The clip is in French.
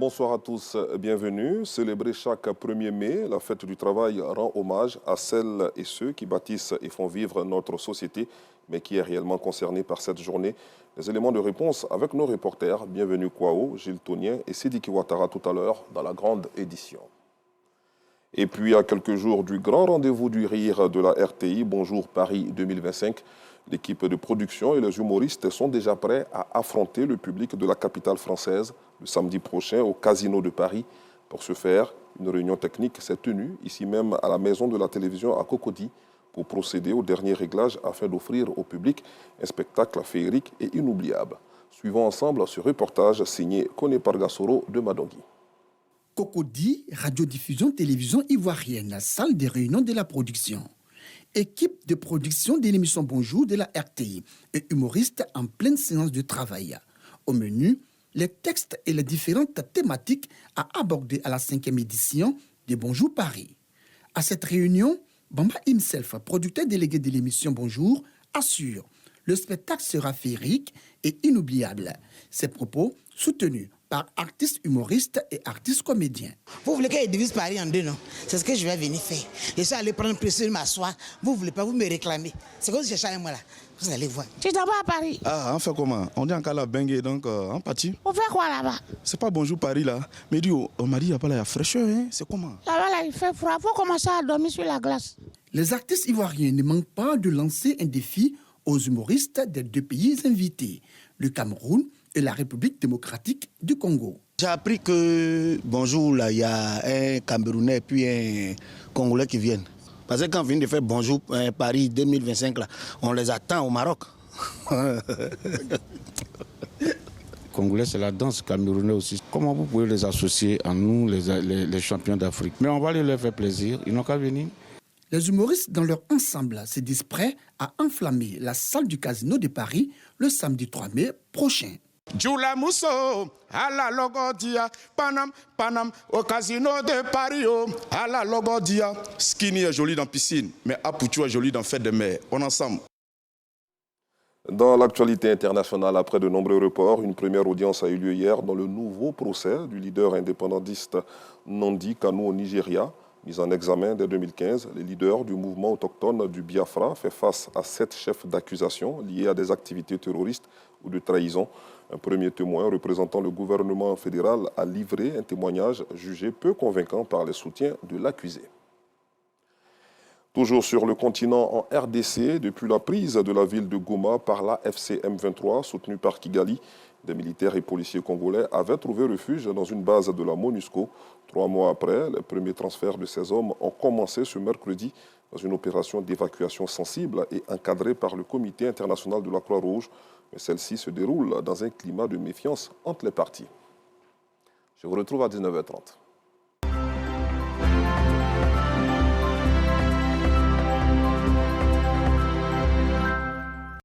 Bonsoir à tous, bienvenue. Célébrer chaque 1er mai, la fête du travail rend hommage à celles et ceux qui bâtissent et font vivre notre société, mais qui est réellement concerné par cette journée. Les éléments de réponse avec nos reporters. Bienvenue Kwao, Gilles Tonien et Sidiki Ouattara tout à l'heure dans la grande édition. Et puis à quelques jours du grand rendez-vous du rire de la RTI, Bonjour Paris 2025, l'équipe de production et les humoristes sont déjà prêts à affronter le public de la capitale française le samedi prochain au Casino de Paris. Pour ce faire, une réunion technique s'est tenue ici même à la maison de la télévision à Cocody pour procéder au dernier réglage afin d'offrir au public un spectacle féerique et inoubliable. Suivons ensemble ce reportage signé Kone Pargasoro de Madongui. Cocody, radiodiffusion télévision ivoirienne, salle de réunion de la production. Équipe de production de l'émission Bonjour de la RTI et humoristes en pleine séance de travail. Au menu, les textes et les différentes thématiques à aborder à la 5e édition de Bonjour Paris. À cette réunion, Bamba himself, producteur délégué de l'émission Bonjour, assure le spectacle sera féerique et inoubliable. Ses propos soutenus par artistes humoristes et artistes comédiens. Vous voulez que je divise Paris en deux, non? C'est ce que je vais venir faire. Je suis allé prendre plaisir de m'asseoir. Vous ne voulez pas, vous me réclamer. C'est comme si je cherchais moi là. Vous allez voir. Tu t'en vas à Paris? Ah, on fait comment? On est en Calabengue, donc on partit. On fait quoi là-bas? C'est pas Bonjour Paris là. Mais on m'a dit, il n'y a pas la fraîcheur, hein? C'est comment? Là-bas, là, il fait froid. Il faut commencer à dormir sur la glace. Les artistes ivoiriens ne manquent pas de lancer un défi aux humoristes des deux pays invités, le Cameroun et la République démocratique du Congo. J'ai appris que, bonjour, là, il y a un Camerounais et puis un Congolais qui viennent. Parce que quand on vient de faire Bonjour Paris 2025, là, on les attend au Maroc. Congolais, c'est la danse, camerounais aussi. Comment vous pouvez les associer à nous, les champions d'Afrique? Mais on va leur faire plaisir, ils n'ont qu'à venir. Les humoristes dans leur ensemble se disent prêts à enflammer la salle du Casino de Paris le samedi 3 mai prochain. Jula Mousso, à la Logodia, Panam, au Casino de Paris, à la Logodia. Skinny est joli dans piscine, mais Apoutou est joli dans fête de mer. On ensemble. Dans l'actualité internationale, après de nombreux reports, une première audience a eu lieu hier dans le nouveau procès du leader indépendantiste Nnamdi Kanu au Nigeria. Mis en examen dès 2015, les leaders du mouvement autochtone du Biafra fait face à 7 chefs d'accusation liés à des activités terroristes ou de trahison. Un premier témoin représentant le gouvernement fédéral a livré un témoignage jugé peu convaincant par les soutiens de l'accusé. Toujours sur le continent en RDC, depuis la prise de la ville de Goma par la FCM23, soutenue par Kigali, des militaires et policiers congolais avaient trouvé refuge dans une base de la MONUSCO. 3 mois après, les premiers transferts de ces hommes ont commencé ce mercredi dans une opération d'évacuation sensible et encadrée par le Comité international de la Croix-Rouge. Mais celle-ci se déroule dans un climat de méfiance entre les parties. Je vous retrouve à 19h30.